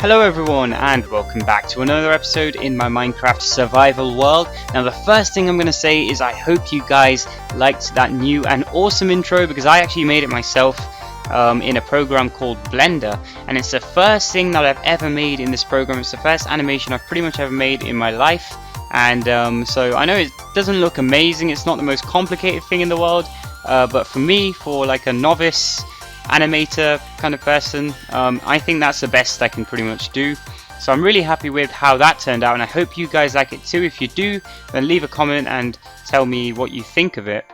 Hello everyone and welcome back to another episode in my Minecraft survival world. Now the first thing I'm going to say is I hope you guys liked that new and awesome intro because I actually made it myself in a program called Blender, and it's the first thing that I've ever made in this program. It's the first animation I've pretty much ever made in my life, and so I know it doesn't look amazing, it's not the most complicated thing in the world, but for me, for like a novice animator kind of person, I think that's the best I can pretty much do. So I'm really happy with how that turned out, and I hope you guys like it too. If you do, then leave a comment and tell me what you think of it.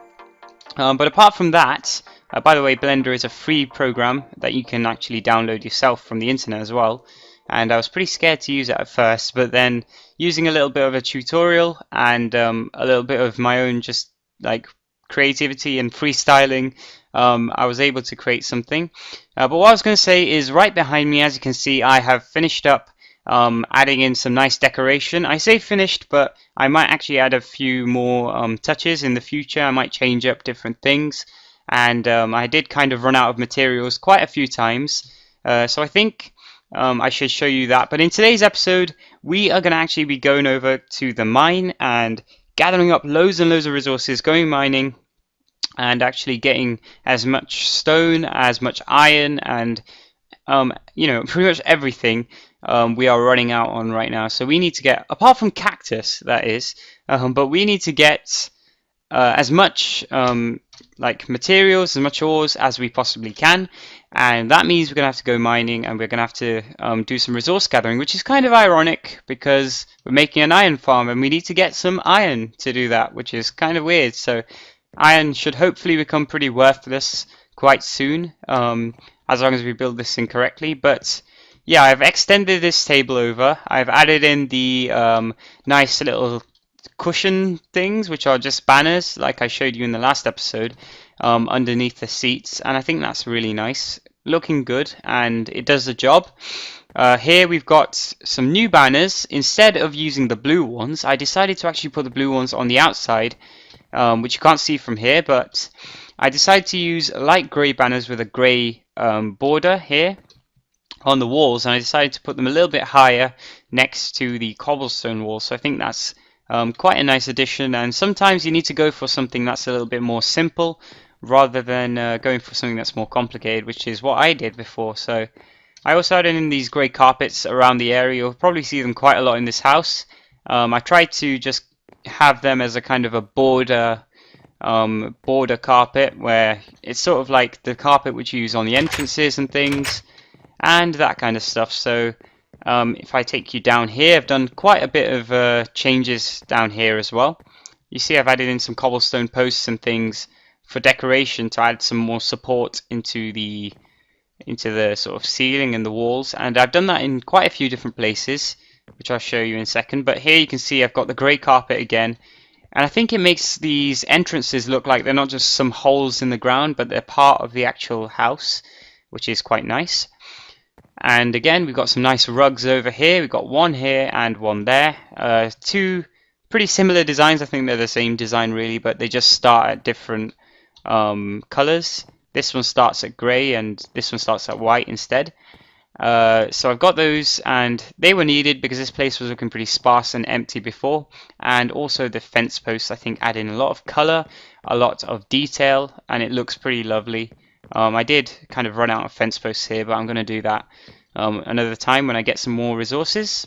But apart from that, by the way, Blender is a free program that you can actually download yourself from the internet as well. And I was pretty scared to use it at first, but then using a little bit of a tutorial and a little bit of my own just like creativity and freestyling, I was able to create something. But what I was going to say is right behind me, as you can see, I have finished up adding in some nice decoration. I say finished, but I might actually add a few more touches in the future. I might change up different things, and I did kind of run out of materials quite a few times, so I think I should show you that. But in today's episode, we are going to actually be going over to the mine and gathering up loads and loads of resources, going mining, and actually getting as much stone, as much iron, and pretty much everything we are running out on right now. So we need to get, apart from cactus, that is, but we need to get as much like materials, as much ores as we possibly can, and that means we're gonna have to go mining, and we're gonna have to do some resource gathering, which is kind of ironic because we're making an iron farm and we need to get some iron to do that, which is kind of weird. So iron should hopefully become pretty worthless quite soon, as long as we build this thing correctly. But yeah, I've extended this table over. I've added in the nice little cushion things, which are just banners like I showed you in the last episode, underneath the seats, and I think that's really nice, looking good, and it does the job. Here we've got some new banners. Instead of using the blue ones, I decided to actually put the blue ones on the outside, which you can't see from here, but I decided to use light grey banners with a grey border here on the walls, and I decided to put them a little bit higher next to the cobblestone wall. So I think that's quite a nice addition, and sometimes you need to go for something that's a little bit more simple rather than going for something that's more complicated, which is what I did before. So I also added in these grey carpets around the area. You'll probably see them quite a lot in this house. I tried to just have them as a kind of a border carpet, where it's sort of like the carpet which you use on the entrances and things and that kind of stuff. So if I take you down here, I've done quite a bit of changes down here as well. You see I've added in some cobblestone posts and things for decoration to add some more support into the sort of ceiling and the walls, and I've done that in quite a few different places, which I'll show you in a second. But here you can see I've got the grey carpet again, and I think it makes these entrances look like they're not just some holes in the ground, but they're part of the actual house, which is quite nice. And again, we've got some nice rugs over here. We've got one here and one there. Two pretty similar designs. I think they're the same design really, but they just start at different colours. This one starts at grey and this one starts at white instead. So I've got those, and they were needed because this place was looking pretty sparse and empty before. And also the fence posts, I think, add in a lot of colour, a lot of detail, and it looks pretty lovely. I did kind of run out of fence posts here, but I'm going to do that another time when I get some more resources.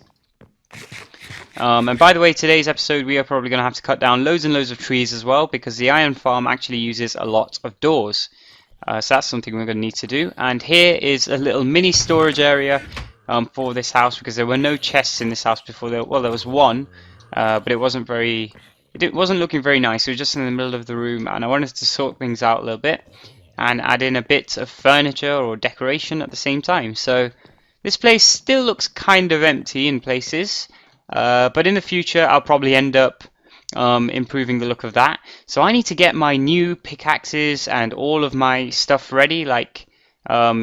And by the way, today's episode we are probably going to have to cut down loads and loads of trees as well, because the iron farm actually uses a lot of doors. So that's something we're going to need to do. And here is a little mini storage area for this house, because there were no chests in this house before. There was one, but it wasn't looking very nice. It was just in the middle of the room, and I wanted to sort things out a little bit and add in a bit of furniture or decoration at the same time. So this place still looks kind of empty in places, but in the future I'll probably end up improving the look of that. So I need to get my new pickaxes and all of my stuff ready, like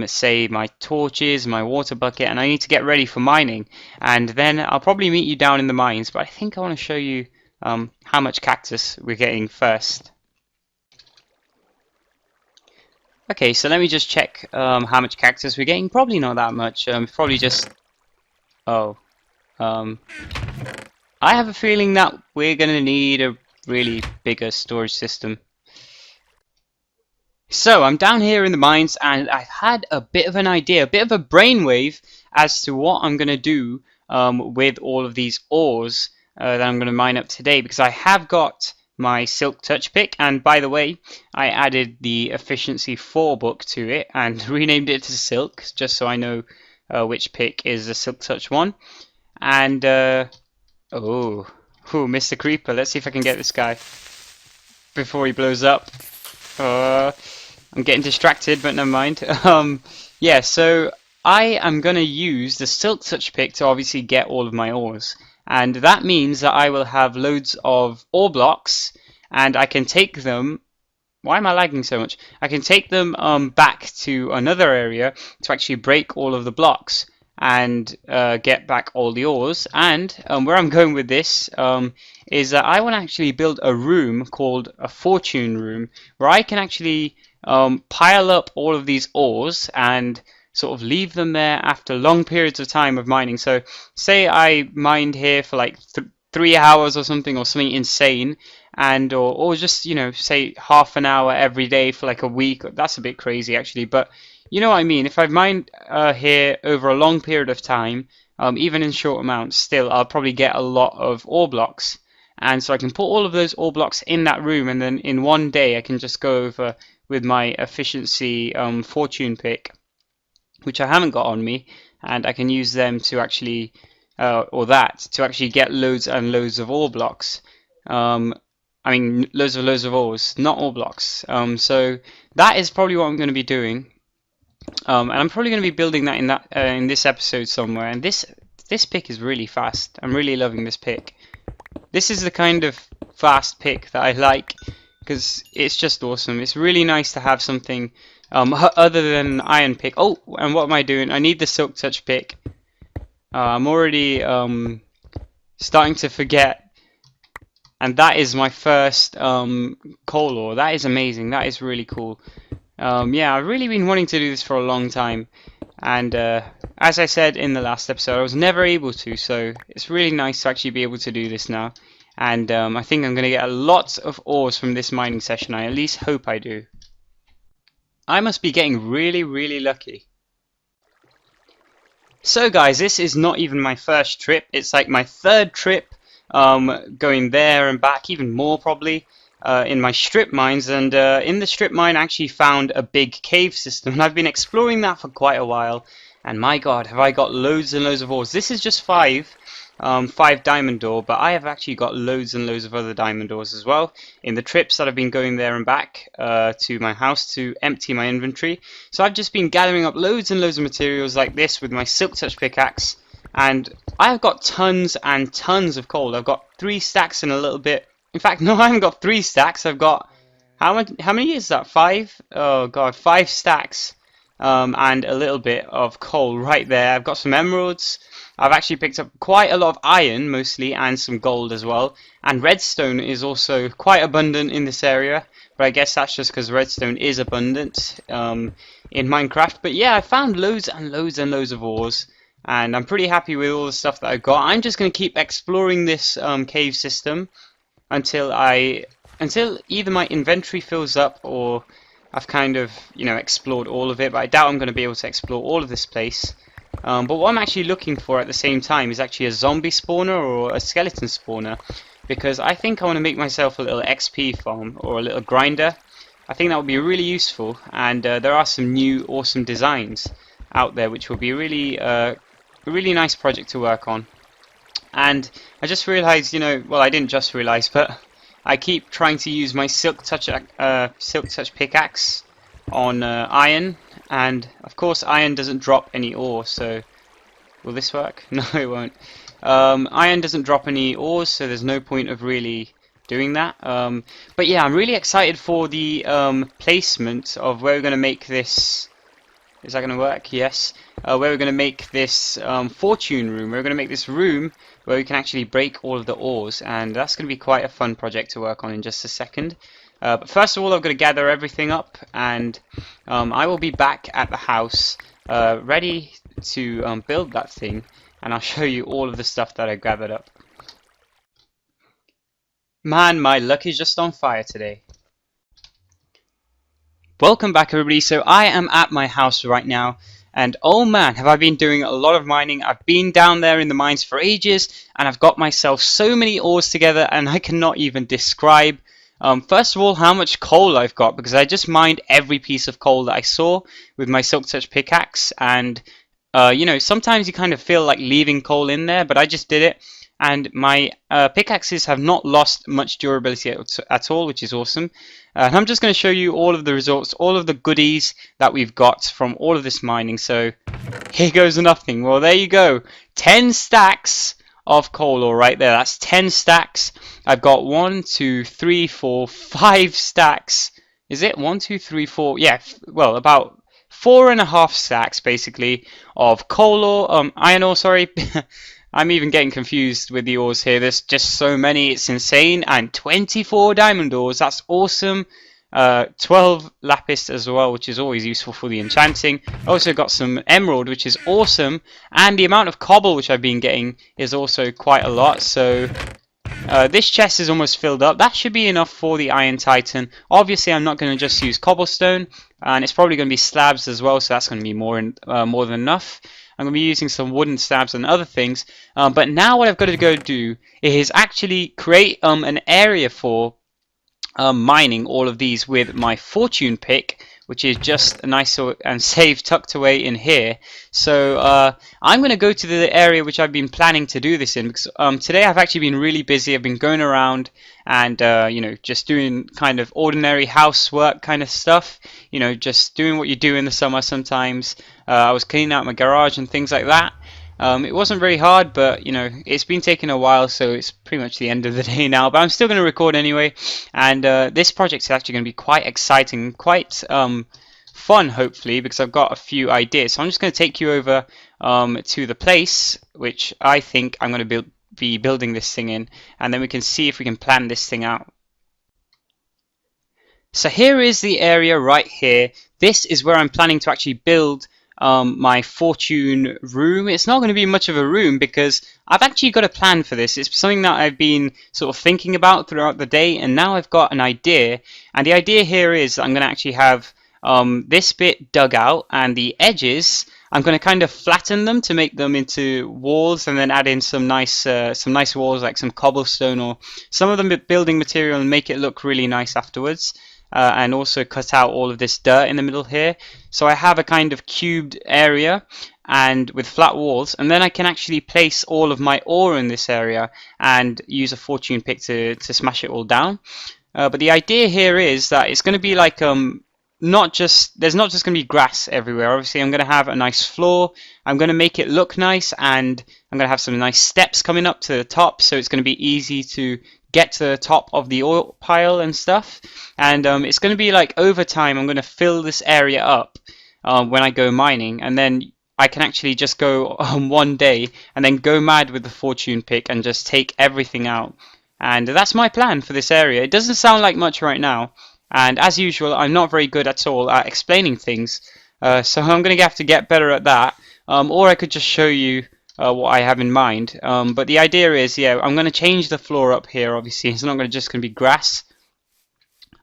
say my torches, my water bucket, and I need to get ready for mining. And then I'll probably meet you down in the mines, but I think I want to show you how much cactus we're getting first. Okay, so let me just check how much cactus we're getting. Probably not that much. Probably just Oh, um, I have a feeling that we're gonna need a really bigger storage system. So I'm down here in the mines and I've had a bit of an idea, a bit of a brainwave as to what I'm gonna do with all of these ores that I'm gonna mine up today, because I have got my Silk Touch pick, and by the way, I added the Efficiency 4 book to it and renamed it to Silk, just so I know which pick is the Silk Touch one. And oh, Mr. Creeper, let's see if I can get this guy before he blows up. I'm getting distracted, but never mind. Yeah, so I am going to use the Silk Touch pick to obviously get all of my ores. And that means that I will have loads of ore blocks, and I can take them. Why am I lagging so much? I can take them back to another area to actually break all of the blocks and get back all the ores. And where I'm going with this is that I want to actually build a room called a fortune room, where I can actually pile up all of these ores and sort of leave them there after long periods of time of mining. So say I mined here for like 3 hours or something insane, and or just, you know, say half an hour every day for like a week. That's a bit crazy actually, but you know what I mean. If I've mined here over a long period of time, even in short amounts, still I'll probably get a lot of ore blocks, and so I can put all of those ore blocks in that room, and then in one day I can just go over with my efficiency fortune pick, which I haven't got on me, and I can use them to actually or that to actually get loads and loads of ore blocks. I mean, loads of ores, not ore blocks. So that is probably what I'm going to be doing, and I'm probably going to be building that in this episode somewhere. And this pick is really fast. I'm really loving this pick. This is the kind of fast pick that I like, because it's just awesome. It's really nice to have something other than an iron pick. Oh, and what am I doing? I need the Silk Touch pick. I'm already starting to forget. And that is my first coal ore. That is amazing. That is really cool. Yeah, I've really been wanting to do this for a long time. And as I said in the last episode, I was never able to. So it's really nice to actually be able to do this now. And I think I'm going to get a lot of ores from this mining session. I at least hope I do. I must be getting really, really lucky. So guys, this is not even my first trip. It's like my third trip going there and back, even more probably, in my strip mines. And in the strip mine I actually found a big cave system, and I've been exploring that for quite a while, and my god, have I got loads and loads of ores. This is just five diamond ore, but I have actually got loads and loads of other diamond ores as well in the trips that I've been going there and back to my house to empty my inventory. So I've just been gathering up loads and loads of materials like this with my Silk Touch pickaxe, and I've got tons and tons of coal. I've got 3 stacks and a little bit. In fact, no, I haven't got 3 stacks. I've got how many is that? 5? Oh god, 5 stacks and a little bit of coal right there. I've got some emeralds. I've actually picked up quite a lot of iron mostly, and some gold as well. And redstone is also quite abundant in this area, but I guess that's just because redstone is abundant in Minecraft. But yeah, I found loads and loads and loads of ores, and I'm pretty happy with all the stuff that I've got. I'm just going to keep exploring this cave system until either my inventory fills up or I've kind of, you know, explored all of it. But I doubt I'm going to be able to explore all of this place. But what I'm actually looking for at the same time is actually a zombie spawner or a skeleton spawner, because I think I want to make myself a little XP farm or a little grinder. I think that would be really useful, and there are some new awesome designs out there which will be really a really nice project to work on. And I just realized, you know, well, I didn't just realize, but I keep trying to use my Silk Touch pickaxe on iron, and of course iron doesn't drop any ore, so will this work? No, it won't. Iron doesn't drop any ores, so there's no point of really doing that. But yeah, I'm really excited for the placement of where we're going to make this. Is that going to work? Yes. Where we're going to make this fortune room. We're going to make this room where we can actually break all of the ores, and that's going to be quite a fun project to work on in just a second. But first of all, I've got to gather everything up, and I will be back at the house ready to build that thing. and I'll show you all of the stuff that I gathered up. Man, my luck is just on fire today. Welcome back everybody. So I am at my house right now, and oh man, have I been doing a lot of mining. I've been down there in the mines for ages, and I've got myself so many ores together, and I cannot even describe first of all how much coal I've got, because I just mined every piece of coal that I saw with my Silk Touch pickaxe. And you know, sometimes you kind of feel like leaving coal in there, but I just did it. And my pickaxes have not lost much durability at all, which is awesome. And I'm just going to show you all of the results, all of the goodies that we've got from all of this mining. So here goes nothing. Well, there you go. 10 stacks of coal ore right there. That's 10 stacks. I've got 1, 2, 3, 4, 5 stacks. Is it 1, 2, 3, 4? Yeah, well, about 4.5 stacks basically of coal ore, iron ore, sorry. I'm even getting confused with the ores here. There's just so many, it's insane. And 24 diamond ores, that's awesome. 12 lapis as well, which is always useful for the enchanting. Also got some emerald, which is awesome. And the amount of cobble which I've been getting is also quite a lot. So this chest is almost filled up. That should be enough for the Iron Titan. Obviously, I'm not going to just use cobblestone. And it's probably going to be slabs as well, so that's going to be more than enough. I'm going to be using some wooden slabs and other things. But now what I've got to go do is actually create an area for mining all of these with my fortune pick, which is just nice and safe tucked away in here. So I'm going to go to the area which I've been planning to do this in, because today I've actually been really busy. I've been going around and you know, just doing kind of ordinary housework kind of stuff, you know, just doing what you do in the summer sometimes. I was cleaning out my garage and things like that. It wasn't very hard, but you know, it's been taking a while, so it's pretty much the end of the day now, but I'm still going to record anyway. And this project is actually going to be quite exciting, quite fun hopefully, because I've got a few ideas. So I'm just going to take you over to the place which I think I'm going to be building this thing in, and then we can see if we can plan this thing out. So here is the area right here. This is where I'm planning to actually build my fortune room. It's not going to be much of a room because I've actually got a plan for this. It's something that I've been sort of thinking about throughout the day, and now I've got an idea. And the idea here is I'm going to actually have this bit dug out, and the edges I'm going to kind of flatten them to make them into walls, and then add in some nice walls like some cobblestone or some of the building material, and make it look really nice afterwards. And also cut out all of this dirt in the middle here. So I have a kind of cubed area and with flat walls, and then I can actually place all of my ore in this area and use a fortune pick to smash it all down. But the idea here is that it's going to be like there's not just going to be grass everywhere. Obviously I'm going to have a nice floor. I'm going to make it look nice, and I'm going to have some nice steps coming up to the top, so it's going to be easy to get to the top of the ore pile and stuff. And it's going to be like over time I'm going to fill this area up when I go mining, and then I can actually just go one day and then go mad with the fortune pick and just take everything out. And that's my plan for this area. It doesn't sound like much right now, and as usual I'm not very good at all at explaining things, so I'm going to have to get better at that, or I could just show you what I have in mind. But the idea is, yeah, I'm going to change the floor up here. Obviously it's not just going to be grass,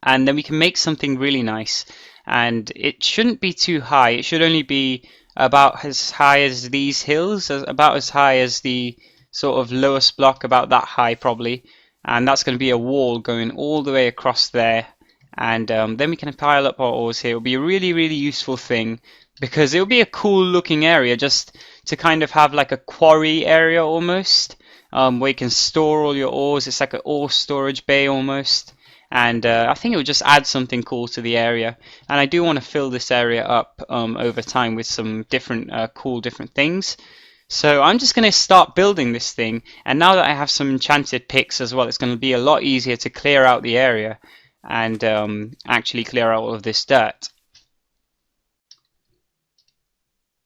and then we can make something really nice. And it shouldn't be too high. It should only be about as high as these hills, about as high as the sort of lowest block, about that high probably. And that's going to be a wall going all the way across there. And then we can pile up our ores here. It'll be a really, really useful thing, because it'll be a cool looking area just to kind of have like a quarry area almost, where you can store all your ores. It's like an ore storage bay almost. And I think it would just add something cool to the area. And I do want to fill this area up over time with some different cool different things. So I'm just going to start building this thing, and now that I have some enchanted picks as well, it's going to be a lot easier to clear out the area and actually clear out all of this dirt.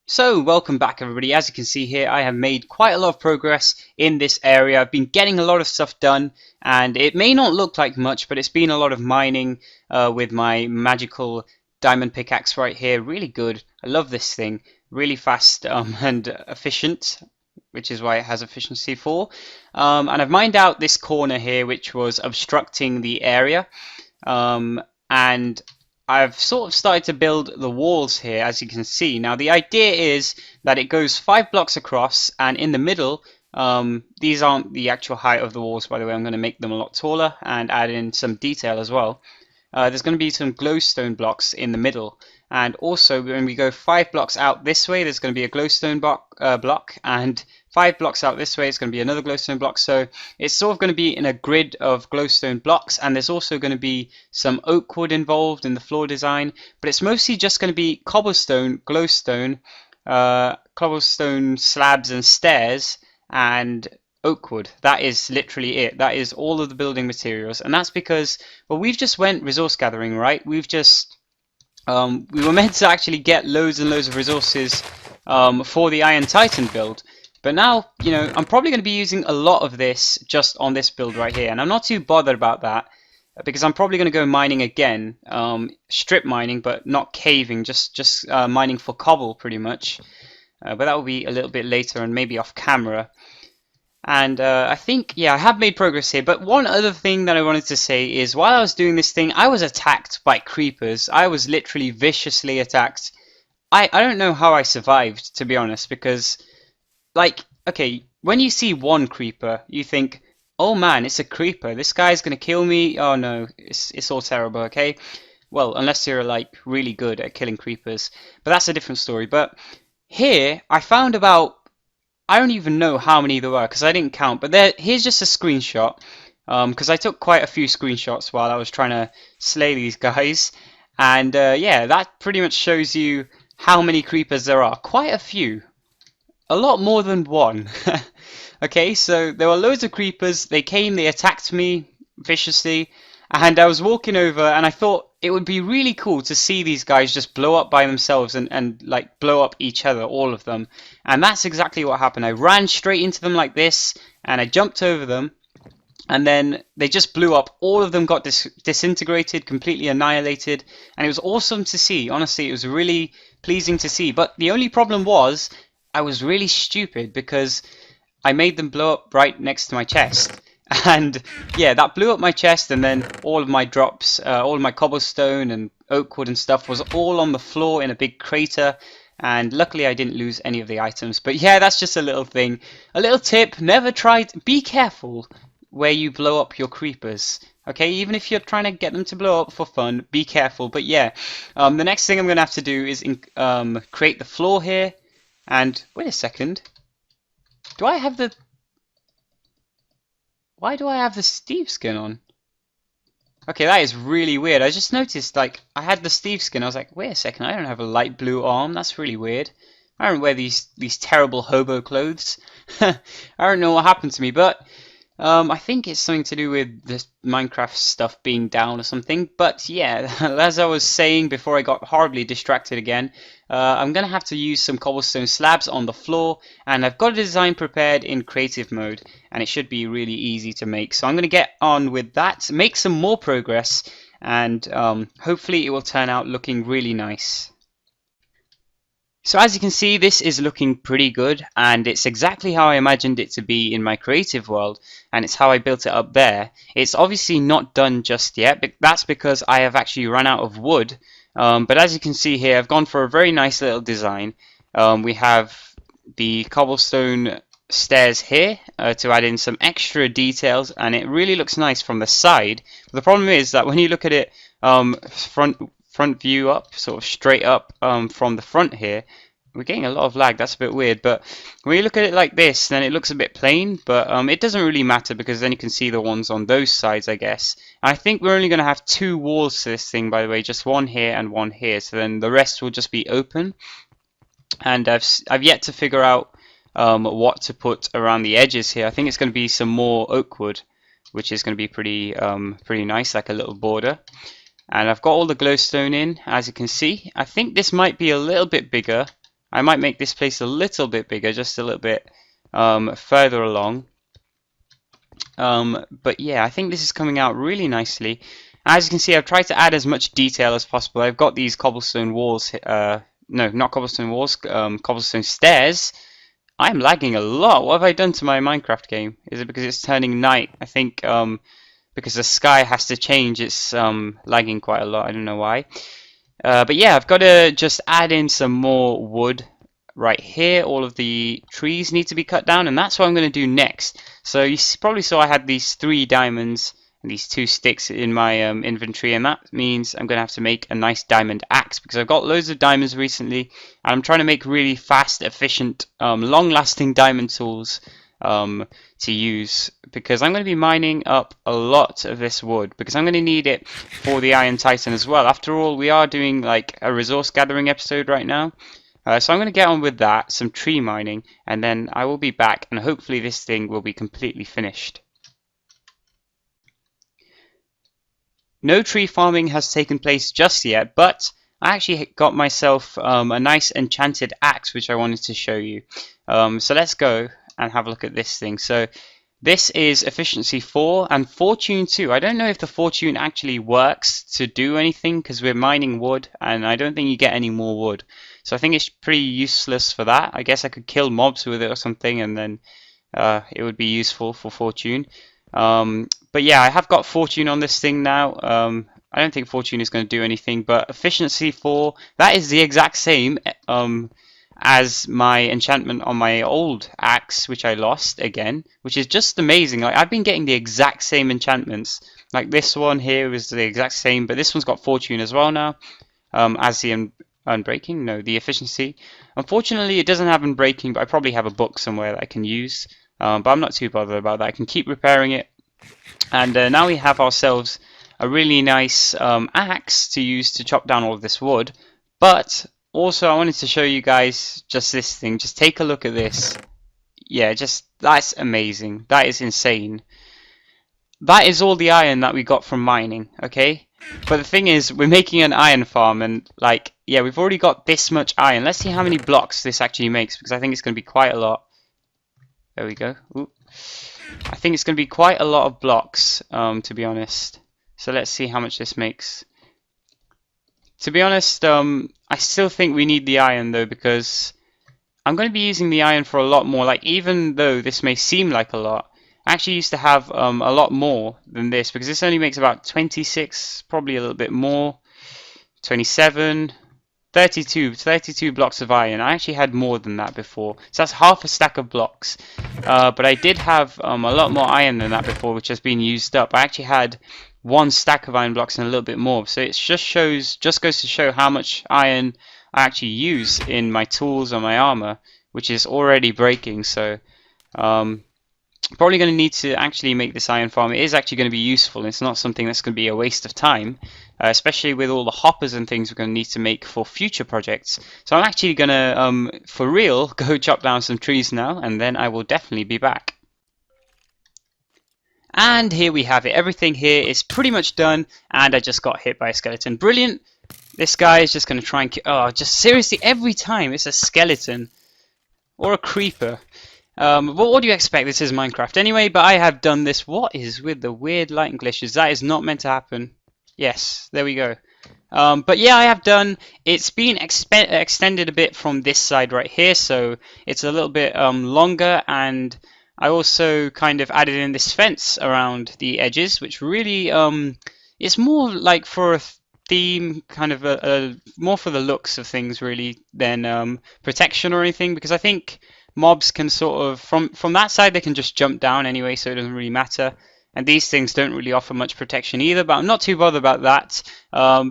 So welcome back everybody. As you can see here, I have made quite a lot of progress in this area. I've been getting a lot of stuff done, and it may not look like much, but it's been a lot of mining with my magical diamond pickaxe right here. Really good. I love this thing. Really fast and efficient. which is why it has efficiency 4. And I've mined out this corner here, which was obstructing the area. And I've sort of started to build the walls here, as you can see. Now the idea is that it goes 5 blocks across, and in the middle, these aren't the actual height of the walls, by the way. I'm going to make them a lot taller and add in some detail as well. There's going to be some glowstone blocks in the middle, and also when we go 5 blocks out this way, there's going to be a glowstone block, and 5 blocks out this way, it's going to be another glowstone block. So it's sort of going to be in a grid of glowstone blocks, and there's also going to be some oak wood involved in the floor design, but it's mostly just going to be cobblestone, glowstone, cobblestone slabs and stairs, and oak wood. That is literally it. That is all of the building materials, and that's because, well, we've just went resource gathering, right? We've just we were meant to actually get loads and loads of resources for the Iron Titan build, but now, you know, I'm probably going to be using a lot of this just on this build right here, and I'm not too bothered about that because I'm probably going to go mining again, strip mining, but not caving, just mining for cobble pretty much. But that will be a little bit later and maybe off camera. And I think, yeah, I have made progress here. But one other thing that I wanted to say is, while I was doing this thing, I was attacked by creepers. I was literally viciously attacked. I don't know how I survived, to be honest, because, like, okay, when you see one creeper, you think, oh man, it's a creeper. This guy's going to kill me. Oh no, it's all terrible, okay? Well, unless you're, like, really good at killing creepers. But that's a different story. But here, I found about, I don't even know how many there were because I didn't count, but here's just a screenshot because I took quite a few screenshots while I was trying to slay these guys, and yeah, that pretty much shows you how many creepers there are. Quite a few, a lot more than one. Okay, so there were loads of creepers. They came, they attacked me viciously, and I was walking over and I thought it would be really cool to see these guys just blow up by themselves and like blow up each other, all of them. And that's exactly what happened. I ran straight into them like this and I jumped over them, and then they just blew up. All of them got disintegrated, completely annihilated, and it was awesome to see. Honestly, it was really pleasing to see. But the only problem was I was really stupid because I made them blow up right next to my chest. And yeah, that blew up my chest, and then all of my drops, all of my cobblestone and oak wood and stuff was all on the floor in a big crater, and luckily I didn't lose any of the items. But yeah, that's just a little thing. A little tip, never try, be careful where you blow up your creepers. Okay, even if you're trying to get them to blow up for fun, be careful. But yeah, the next thing I'm going to have to do is create the floor here. And wait a second, do I have the... Why do I have the Steve skin on? Okay, that is really weird. I just noticed, like, I had the Steve skin. I was like, wait a second, I don't have a light blue arm. That's really weird. I don't wear these terrible hobo clothes. I don't know what happened to me, but I think it's something to do with the Minecraft stuff being down or something. But yeah, as I was saying before I got horribly distracted again, I'm going to have to use some cobblestone slabs on the floor, and I've got a design prepared in creative mode, and it should be really easy to make. So I'm going to get on with that, make some more progress, and hopefully it will turn out looking really nice. So as you can see, this is looking pretty good, and it's exactly how I imagined it to be in my creative world, and it's how I built it up there. It's obviously not done just yet, but that's because I have actually run out of wood. But as you can see here, I've gone for a very nice little design. We have the cobblestone stairs here to add in some extra details, and it really looks nice from the side. But the problem is that when you look at it front view up, sort of straight up from the front here, we're getting a lot of lag. That's a bit weird, but when you look at it like this, then it looks a bit plain, but it doesn't really matter because then you can see the ones on those sides, I guess. And I think we're only going to have 2 walls to this thing, by the way, just one here and one here, so then the rest will just be open. And I've yet to figure out what to put around the edges here. I think it's going to be some more oak wood, which is going to be pretty nice, like a little border. And I've got all the glowstone in, as you can see. I think this might be a little bit bigger. I might make this place a little bit bigger, just a little bit further along. But yeah, I think this is coming out really nicely. As you can see, I've tried to add as much detail as possible. I've got these cobblestone walls, no, not cobblestone walls, cobblestone stairs I'm lagging a lot. What have I done to my Minecraft game? Is it because it's turning night? I think because the sky has to change, it's lagging quite a lot. I don't know why. But yeah, I've got to just add in some more wood right here. All of the trees need to be cut down, and that's what I'm going to do next. So you probably saw I had these 3 diamonds and these 2 sticks in my inventory, and that means I'm going to have to make a nice diamond axe because I've got loads of diamonds recently, and I'm trying to make really fast, efficient, long-lasting diamond tools to use, because I'm going to be mining up a lot of this wood because I'm going to need it for the Iron Titan as well. After all, we are doing like a resource gathering episode right now. So I'm going to get on with that, some tree mining, and then I will be back, and hopefully this thing will be completely finished. No tree farming has taken place just yet, but I actually got myself a nice enchanted axe which I wanted to show you. So let's go and have a look at this thing. So this is efficiency 4 and fortune 2. I don't know if the fortune actually works to do anything because we're mining wood, and I don't think you get any more wood. So I think it's pretty useless for that. I guess I could kill mobs with it or something, and then it would be useful for fortune. But yeah, I have got fortune on this thing now. I don't think fortune is going to do anything, but efficiency 4, that is the exact same as my enchantment on my old axe, which I lost again, which is just amazing. Like, I've been getting the exact same enchantments. Like this one here was the exact same, but this one's got fortune as well now, as the unbreaking, no, the efficiency. Unfortunately, it doesn't have unbreaking, but I probably have a book somewhere that I can use. But I'm not too bothered about that. I can keep repairing it. And now we have ourselves a really nice axe to use to chop down all of this wood. But also, I wanted to show you guys just this thing. Just take a look at this. Yeah, that's amazing. That is insane. That is all the iron that we got from mining, okay? But the thing is, we're making an iron farm, and like, yeah, we've already got this much iron. Let's see how many blocks this actually makes, because I think it's going to be quite a lot. There we go. Ooh. I think it's going to be quite a lot of blocks, to be honest. So let's see how much this makes. To be honest, I still think we need the iron though, because I'm going to be using the iron for a lot more. Like, even though this may seem like a lot, I actually used to have a lot more than this, because this only makes about 26, probably a little bit more, 27, 32 blocks of iron. I actually had more than that before, so that's half a stack of blocks. But I did have a lot more iron than that before, which has been used up. I actually had 1 stack of iron blocks and a little bit more, so it just goes to show how much iron I actually use in my tools or my armor, which is already breaking. So probably going to need to actually make this iron farm. It is actually going to be useful. It's not something that's going to be a waste of time, especially with all the hoppers and things we're going to need to make for future projects. So I'm actually going to, for real, go chop down some trees now, and then I will definitely be back. And here we have it. Everything here is pretty much done, and I just got hit by a skeleton. Brilliant. This guy is just going to try and oh, just seriously, every time it's a skeleton or a creeper. But what do you expect? This is Minecraft anyway, but I have done this. What is with the weird lighting glitches? That is not meant to happen. Yes, there we go. But yeah, I have done. It's been extended a bit from this side right here, so it's a little bit longer, and I also kind of added in this fence around the edges, which really it's more like for a theme, kind of more for the looks of things really than protection or anything, because I think mobs can sort of, from that side, they can just jump down anyway, so it doesn't really matter. And these things don't really offer much protection either, but I'm not too bothered about that,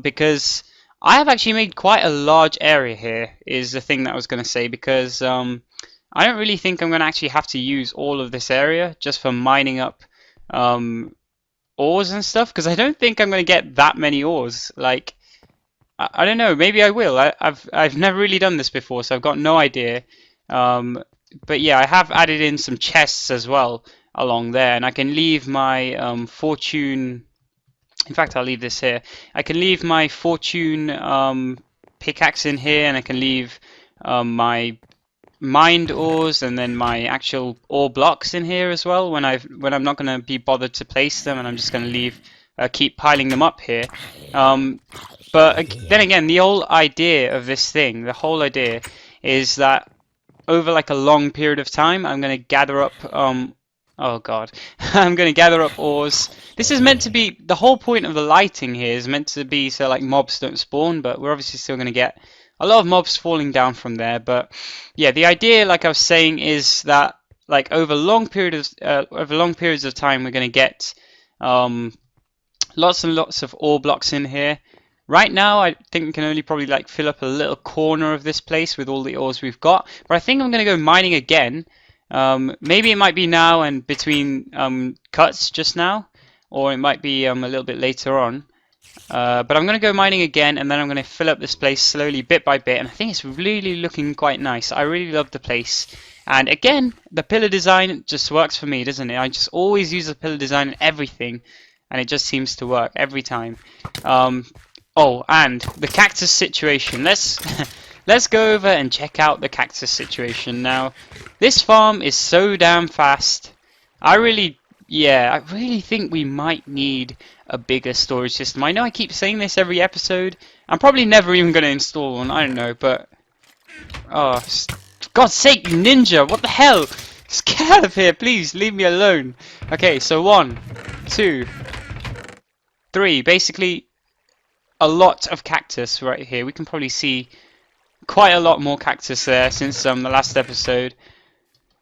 because I have actually made quite a large area here, is the thing that I was going to say, because I don't really think I'm going to actually have to use all of this area just for mining up ores and stuff, because I don't think I'm going to get that many ores. Like, I don't know, maybe I will. I've never really done this before, so I've got no idea. But yeah, I have added in some chests as well along there, and I can leave my fortune. In fact, I'll leave this here. I can leave my fortune pickaxe in here, and I can leave my mined ores and then my actual ore blocks in here as well. When I'm not going to be bothered to place them, and I'm just going to leave keep piling them up here. But then again, the whole idea of this thing, the whole idea is that over like a long period of time, I'm going to gather up, oh god, I'm going to gather up ores. This is meant to be, the whole point of the lighting here is meant to be so like mobs don't spawn, but we're obviously still going to get a lot of mobs falling down from there. But yeah, the idea, like I was saying, is that like over long periods of time, we're going to get lots and lots of ore blocks in here. Right now, I think we can only probably like fill up a little corner of this place with all the ores we've got. But I think I'm going to go mining again. Maybe it might be now and between cuts just now, or it might be a little bit later on. But I'm going to go mining again, and then I'm going to fill up this place slowly, bit by bit. And I think it's really looking quite nice. I really love the place. And again, the pillar design just works for me, doesn't it? I just always use the pillar design in everything, and it just seems to work every time. Oh, and the cactus situation. Let's go over and check out the cactus situation now. This farm is so damn fast. I really think we might need a bigger storage system. I know I keep saying this every episode. I'm probably never even going to install one. I don't know, but oh, for God's sake, you ninja! What the hell? Just get out of here, please. Leave me alone. Okay, so 1, 2, 3. Basically, a lot of cactus right here. We can probably see quite a lot more cactus there since the last episode.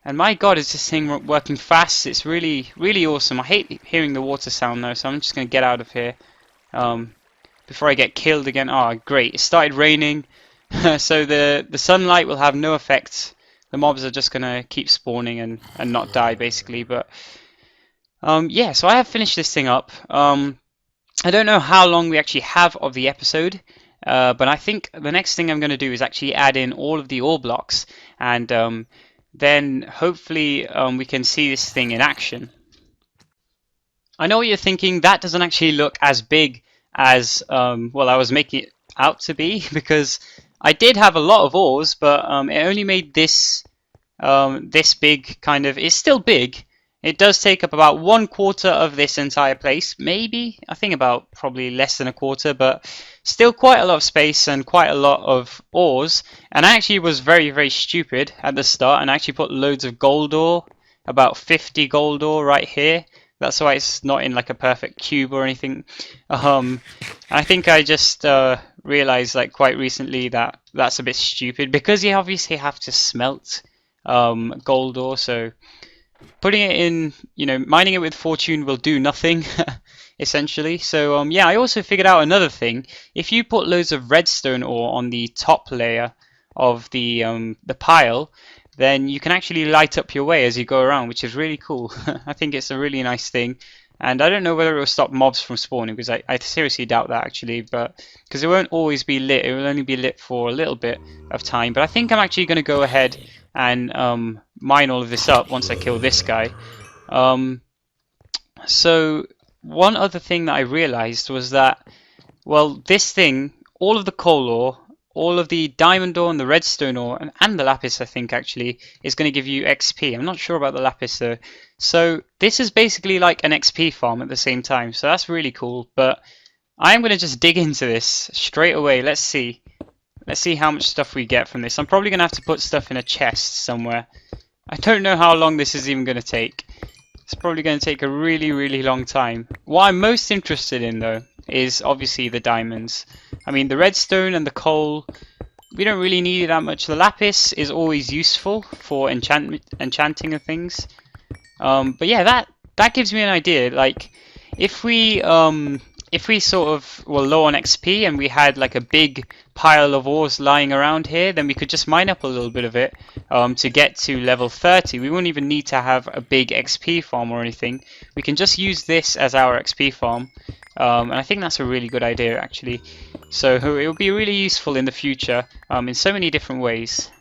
And my god, is this thing working fast? It's really awesome. I hate hearing the water sound though, so I'm just going to get out of here before I get killed again. Oh, great. It started raining, so the sunlight will have no effect. The mobs are just going to keep spawning and not die, basically. But yeah, so I have finished this thing up. I don't know how long we actually have of the episode, but I think the next thing I'm going to do is actually add in all of the ore blocks, and then hopefully we can see this thing in action. I know what you're thinking, that doesn't actually look as big as well I was making it out to be, because I did have a lot of ores, but it only made this this big kind of. It's still big. It does take up about 1/4 of this entire place, maybe. I think about probably less than 1/4, but still quite a lot of space and quite a lot of ores. And I actually was very stupid at the start and actually put loads of gold ore, about 50 gold ore right here. That's why it's not in like a perfect cube or anything. I think I just realized like quite recently that that's a bit stupid, because you obviously have to smelt gold ore, so putting it in, you know, mining it with fortune will do nothing essentially. So yeah, I also figured out another thing. If you put loads of redstone ore on the top layer of the pile, then you can actually light up your way as you go around, which is really cool. I think it's a really nice thing, and I don't know whether it will stop mobs from spawning, because I seriously doubt that actually, but because it won't always be lit, it will only be lit for a little bit of time. But I think I'm actually going to go ahead and mine all of this up once I kill this guy. So one other thing that I realized was that, well, this thing, all of the coal ore, all of the diamond ore and the redstone ore, and the lapis, I think actually, is going to give you XP. I'm not sure about the lapis though. So this is basically like an XP farm at the same time, so that's really cool. But I am going to just dig into this straight away. Let's see how much stuff we get from this. I'm probably going to have to put stuff in a chest somewhere. I don't know how long this is even going to take. It's probably going to take a really long time. What I'm most interested in though is obviously the diamonds. I mean, the redstone and the coal, we don't really need it that much. The lapis is always useful for enchanting of things. But yeah, that gives me an idea. Like, if we sort of were low on XP and we had like a big pile of ores lying around here, then we could just mine up a little bit of it to get to level 30. We wouldn't even need to have a big XP farm or anything. We can just use this as our XP farm. And I think that's a really good idea actually. So it will be really useful in the future in so many different ways.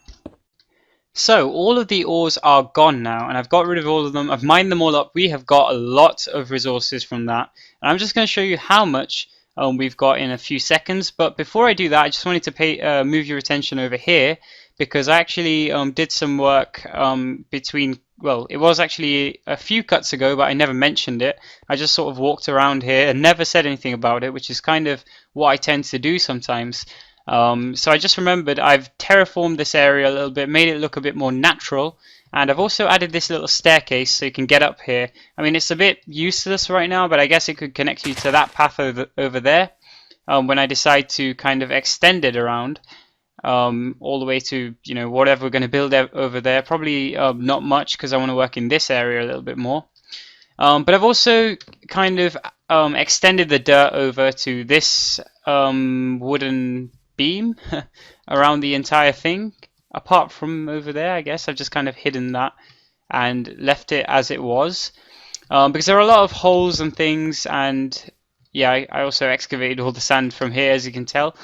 So all of the ores are gone now, and I've got rid of all of them. I've mined them all up. We have got a lot of resources from that, and I'm just going to show you how much we've got in a few seconds. But before I do that, I just wanted to move your attention over here, because I actually did some work between, well, it was actually a few cuts ago, but I never mentioned it. I just sort of walked around here and never said anything about it, which is kind of what I tend to do sometimes. So I just remembered I've terraformed this area a little bit, made it look a bit more natural, and I've also added this little staircase so you can get up here. I mean, it's a bit useless right now, but I guess it could connect you to that path over there when I decide to kind of extend it around. All the way to, you know, whatever we're going to build over there. Probably not much, because I want to work in this area a little bit more. But I've also kind of extended the dirt over to this wooden beam around the entire thing. Apart from over there, I guess I've just kind of hidden that and left it as it was. Because there are a lot of holes and things, and yeah, I also excavated all the sand from here, as you can tell.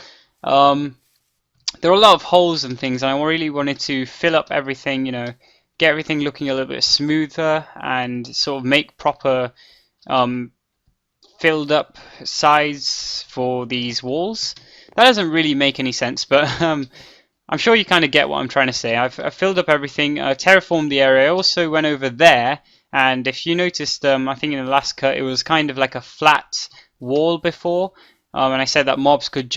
There are a lot of holes and things, and I really wanted to fill up everything, you know, get everything looking a little bit smoother and sort of make proper filled up sides for these walls. That doesn't really make any sense, but I'm sure you kind of get what I'm trying to say. I've filled up everything, terraformed the area. I also went over there, and if you noticed, I think in the last cut it was kind of like a flat wall before. And I said that mobs could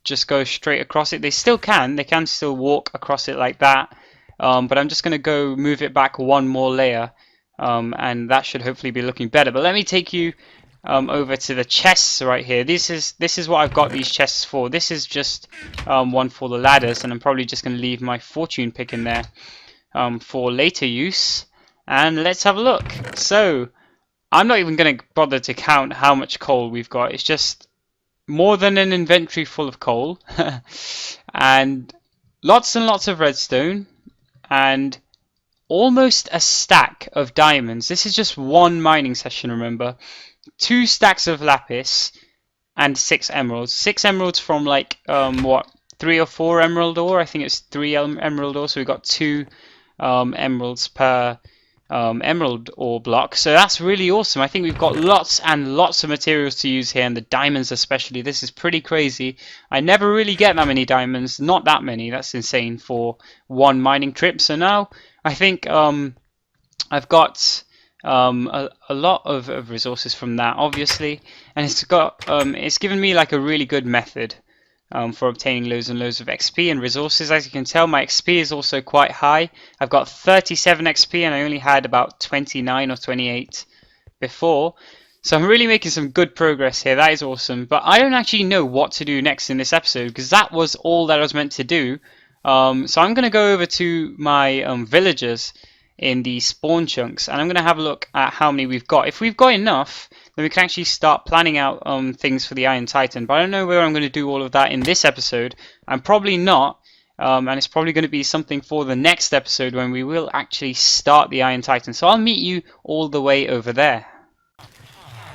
just go straight across it. They still can. They can still walk across it like that. But I'm just going to go move it back one more layer. And that should hopefully be looking better. But let me take you over to the chests right here. This is what I've got these chests for. This is just one for the ladders. And I'm probably just going to leave my fortune pick in there for later use. And let's have a look. So I'm not even going to bother to count how much coal we've got. It's just more than an inventory full of coal and lots of redstone and almost a stack of diamonds. This is just one mining session, remember. 2 stacks of lapis and 6 emeralds. 6 emeralds from like what, 3 or 4 emerald ore. I think it's 3 emerald ore, so we got 2 emeralds per emerald ore block. So that's really awesome. I think we've got lots and lots of materials to use here, and the diamonds especially. This is pretty crazy. I never really get that many diamonds, not that many. That's insane for one mining trip. So now I think I've got a lot of resources from that, obviously, and it's given me like a really good method for obtaining loads and loads of XP and resources. As you can tell, my XP is also quite high. I've got 37 XP and I only had about 29 or 28 before. So I'm really making some good progress here. That is awesome. But I don't actually know what to do next in this episode, because that was all that I was meant to do. So I'm going to go over to my villagers in the spawn chunks, and I'm going to have a look at how many we've got. If we've got enough, then we can actually start planning out things for the Iron Titan. But I don't know whether I'm going to do all of that in this episode. I'm probably not, and it's probably going to be something for the next episode when we will actually start the Iron Titan. So I'll meet you all the way over there.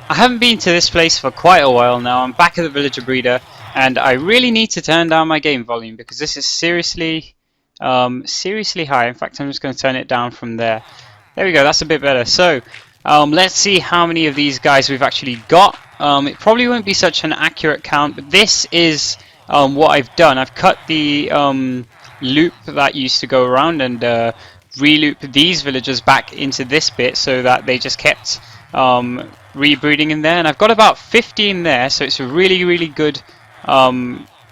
I haven't been to this place for quite a while now. I'm back at the Villager Breeder, and I really need to turn down my game volume because this is seriously high. In fact, I'm just going to turn it down from there. There we go, that's a bit better. So let's see how many of these guys we've actually got. It probably won't be such an accurate count, but this is what I've done. I've cut the loop that used to go around and re-loop these villagers back into this bit so that they just kept rebreeding in there. And I've got about 50 in there, so it's a really good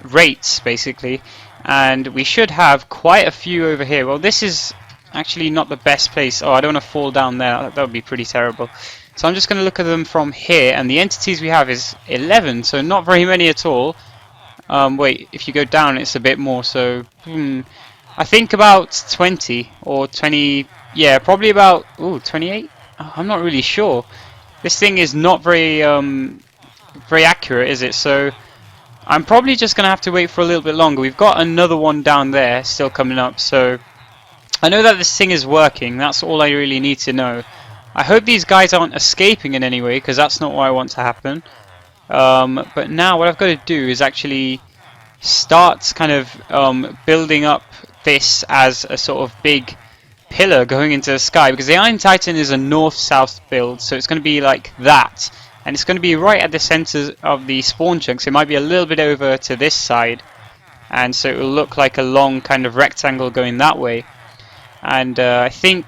rates basically. And we should have quite a few over here. Well, this is actually not the best place. Oh, I don't want to fall down there. That would be pretty terrible. So I'm just going to look at them from here. And the entities we have is 11, so not very many at all. Wait, if you go down, it's a bit more. So I think about 20 or 20. Yeah, probably about 28. Oh, I'm not really sure. This thing is not very accurate, is it? So I'm probably just going to have to wait for a little bit longer. We've got another one down there still coming up, so I know that this thing is working. That's all I really need to know. I hope these guys aren't escaping in any way, because that's not what I want to happen. But now what I've got to do is actually start kind of building up this as a sort of big pillar going into the sky, because the Iron Titan is a north-south build, so it's going to be like that. And it's going to be right at the center of the spawn chunks. It might be a little bit over to this side, and so it will look like a long kind of rectangle going that way. And I think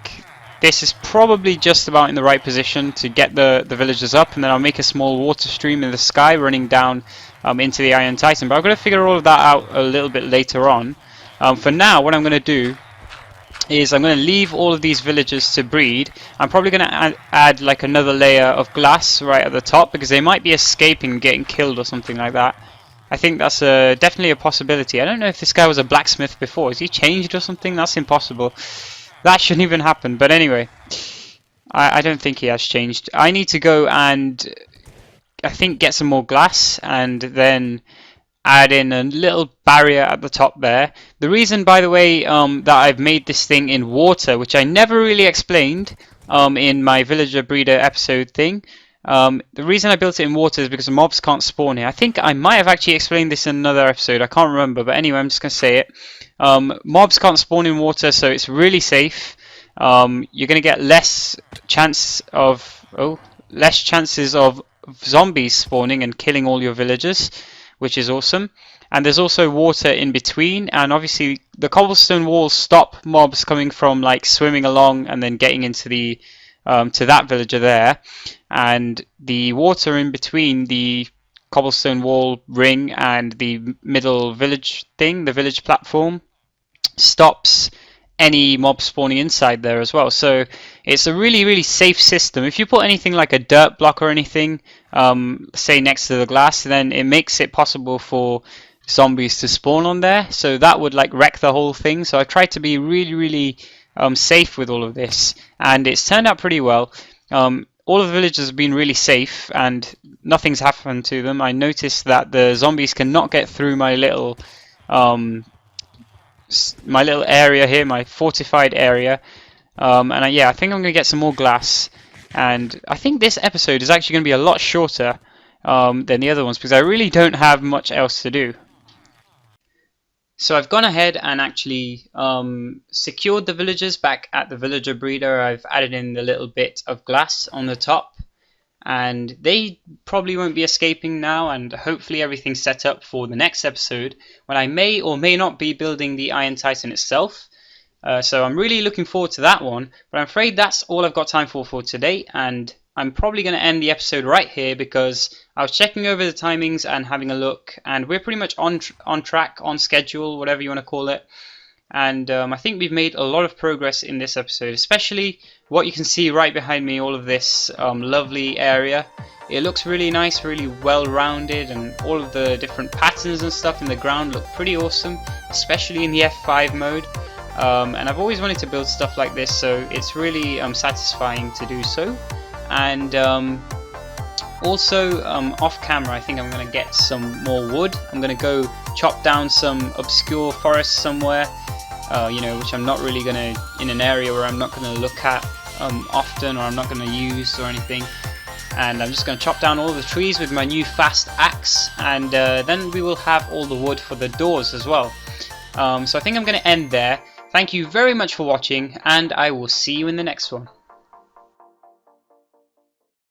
this is probably just about in the right position to get the villagers up, and then I'll make a small water stream in the sky running down into the Iron Titan. But I'm going to figure all of that out a little bit later on. For now, what I'm going to do is I'm going to leave all of these villagers to breed. I'm probably going to add like another layer of glass right at the top, because they might be escaping and getting killed or something like that. I think that's definitely a possibility. I don't know if this guy was a blacksmith before. Is he changed or something? That's impossible. That shouldn't even happen. But anyway, I don't think he has changed. I need to go and I think get some more glass and then add in a little barrier at the top there. The reason, by the way, that I've made this thing in water, which I never really explained in my villager breeder episode thing, the reason I built it in water is because the mobs can't spawn here. I think I might have actually explained this in another episode, I can't remember, but anyway, I'm just going to say it. Mobs can't spawn in water, so it's really safe. You're going to get less chances of zombies spawning and killing all your villagers, which is awesome. And there's also water in between, and obviously the cobblestone walls stop mobs coming from like swimming along and then getting into the to that villager there, and the water in between the cobblestone wall ring and the middle village thing, the village platform, stops any mob spawning inside there as well. So it's a really safe system. If you put anything like a dirt block or anything, say next to the glass, then it makes it possible for zombies to spawn on there. So that would like wreck the whole thing. So I tried to be really safe with all of this, and it's turned out pretty well. All of the villagers have been really safe and nothing's happened to them. I noticed that the zombies cannot get through my little area here, my fortified area, and yeah, I think I'm going to get some more glass, and I think this episode is actually going to be a lot shorter than the other ones, because I really don't have much else to do. So I've gone ahead and actually secured the villagers back at the villager breeder. I've added in the little bit of glass on the top, and they probably won't be escaping now, and hopefully everything's set up for the next episode when I may or may not be building the Iron Titan itself. So I'm really looking forward to that one, but I'm afraid that's all I've got time for today, and I'm probably going to end the episode right here because I was checking over the timings and having a look, and we're pretty much on track, on schedule, whatever you want to call it. And I think we've made a lot of progress in this episode, especially what you can see right behind me, all of this lovely area. It looks really nice, really well rounded, and all of the different patterns and stuff in the ground look pretty awesome, especially in the F5 mode. And I've always wanted to build stuff like this, so it's really satisfying to do so. And also off camera, I think I'm going to get some more wood. I'm going to go chop down some obscure forest somewhere, which I'm not really going to, in an area where I'm not going to look at often, or I'm not going to use or anything. And I'm just going to chop down all the trees with my new fast axe, and then we will have all the wood for the doors as well. So I think I'm going to end there. Thank you very much for watching, and I will see you in the next one.